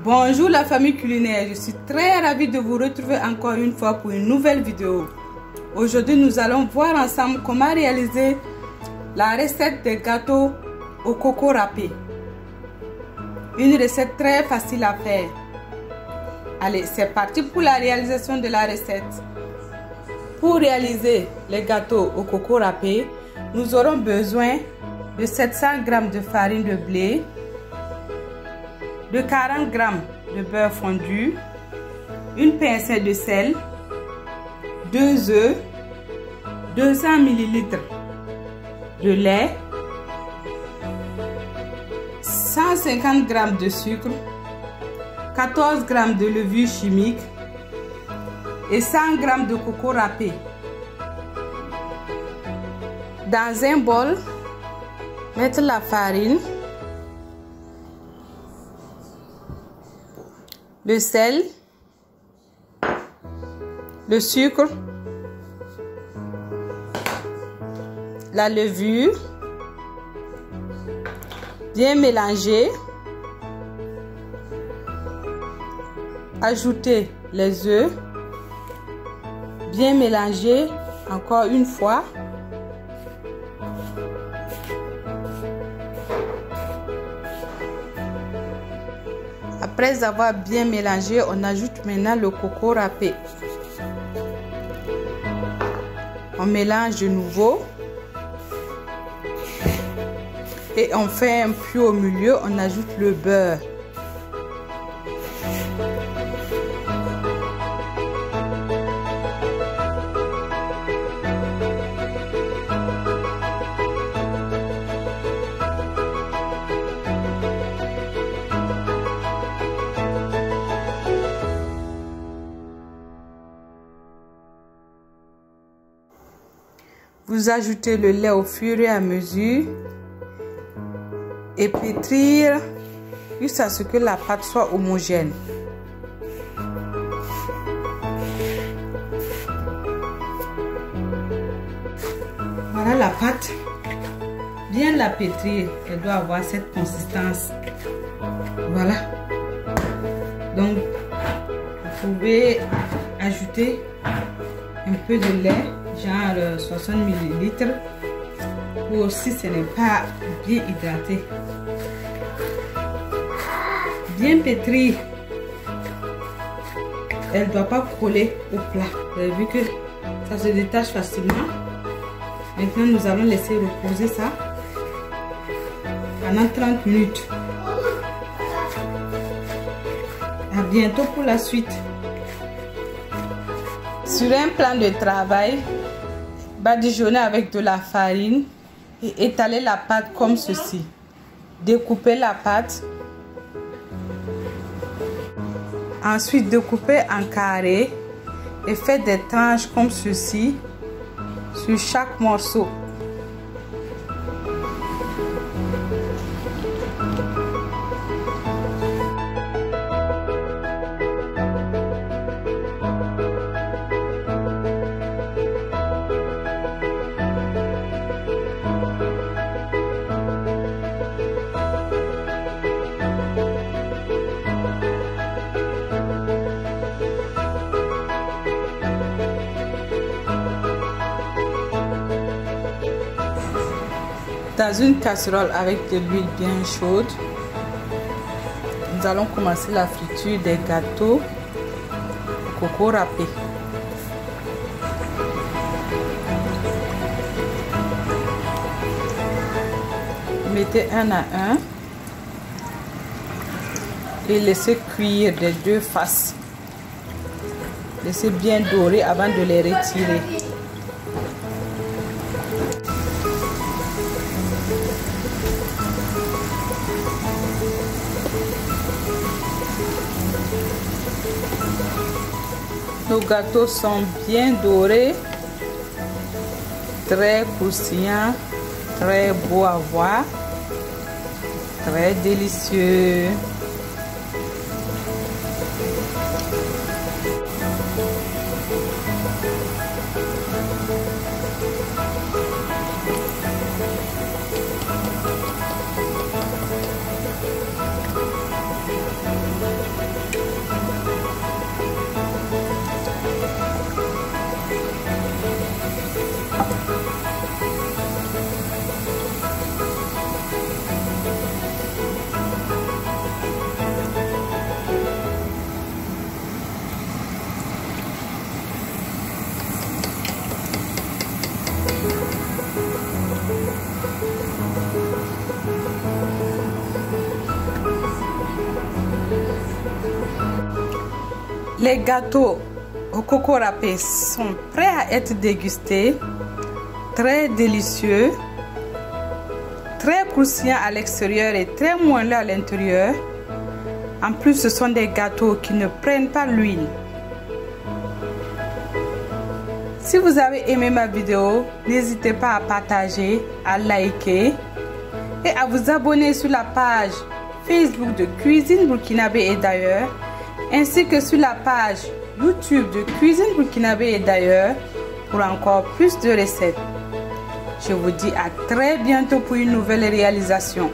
Bonjour la famille culinaire, je suis très ravie de vous retrouver encore une fois pour une nouvelle vidéo. Aujourd'hui nous allons voir ensemble comment réaliser la recette des gâteaux au coco râpé. Une recette très facile à faire. Allez, c'est parti pour la réalisation de la recette. Pour réaliser les gâteaux au coco râpé, nous aurons besoin de 700 g de farine de blé, de 40 g de beurre fondu, une pincée de sel, 2 œufs, 200 ml de lait, 150 g de sucre, 14 g de levure chimique et 100 g de coco râpé. Dans un bol, mettre la farine, le sel, le sucre, la levure, bien mélanger, ajouter les œufs, bien mélanger encore une fois. Après avoir bien mélangé, on ajoute maintenant le coco râpé. On mélange de nouveau. Et on fait un puits au milieu, on ajoute le beurre. Vous ajoutez le lait au fur et à mesure et pétrir jusqu'à ce que la pâte soit homogène. Voilà la pâte. Bien la pétrir, elle doit avoir cette consistance. Voilà. Donc, vous pouvez ajouter un peu de lait, genre 60 ml, ou si ce n'est pas bien hydraté. Bien pétrie. Elle ne doit pas coller au plat. Vous avez vu que ça se détache facilement. Maintenant, nous allons laisser reposer ça pendant 30 minutes. À bientôt pour la suite. Sur un plan de travail, badigeonner avec de la farine et étaler la pâte comme ceci. Découper la pâte. Ensuite, découper en carrés et faire des tranches comme ceci sur chaque morceau. Dans une casserole avec de l'huile bien chaude, nous allons commencer la friture des gâteaux au coco râpé. Mettez un à un et laissez cuire des deux faces. Laissez bien dorer avant de les retirer. Nos gâteaux sont bien dorés, très croustillants, très beaux à voir, très délicieux. Les gâteaux au coco râpé sont prêts à être dégustés. Très délicieux, très croustillant à l'extérieur et très moelleux à l'intérieur. En plus, ce sont des gâteaux qui ne prennent pas l'huile. Si vous avez aimé ma vidéo, n'hésitez pas à partager, à liker et à vous abonner sur la page Facebook de Cuisine Burkinabé et d'ailleurs, ainsi que sur la page YouTube de Cuisine Burkinabé et d'ailleurs pour encore plus de recettes. Je vous dis à très bientôt pour une nouvelle réalisation.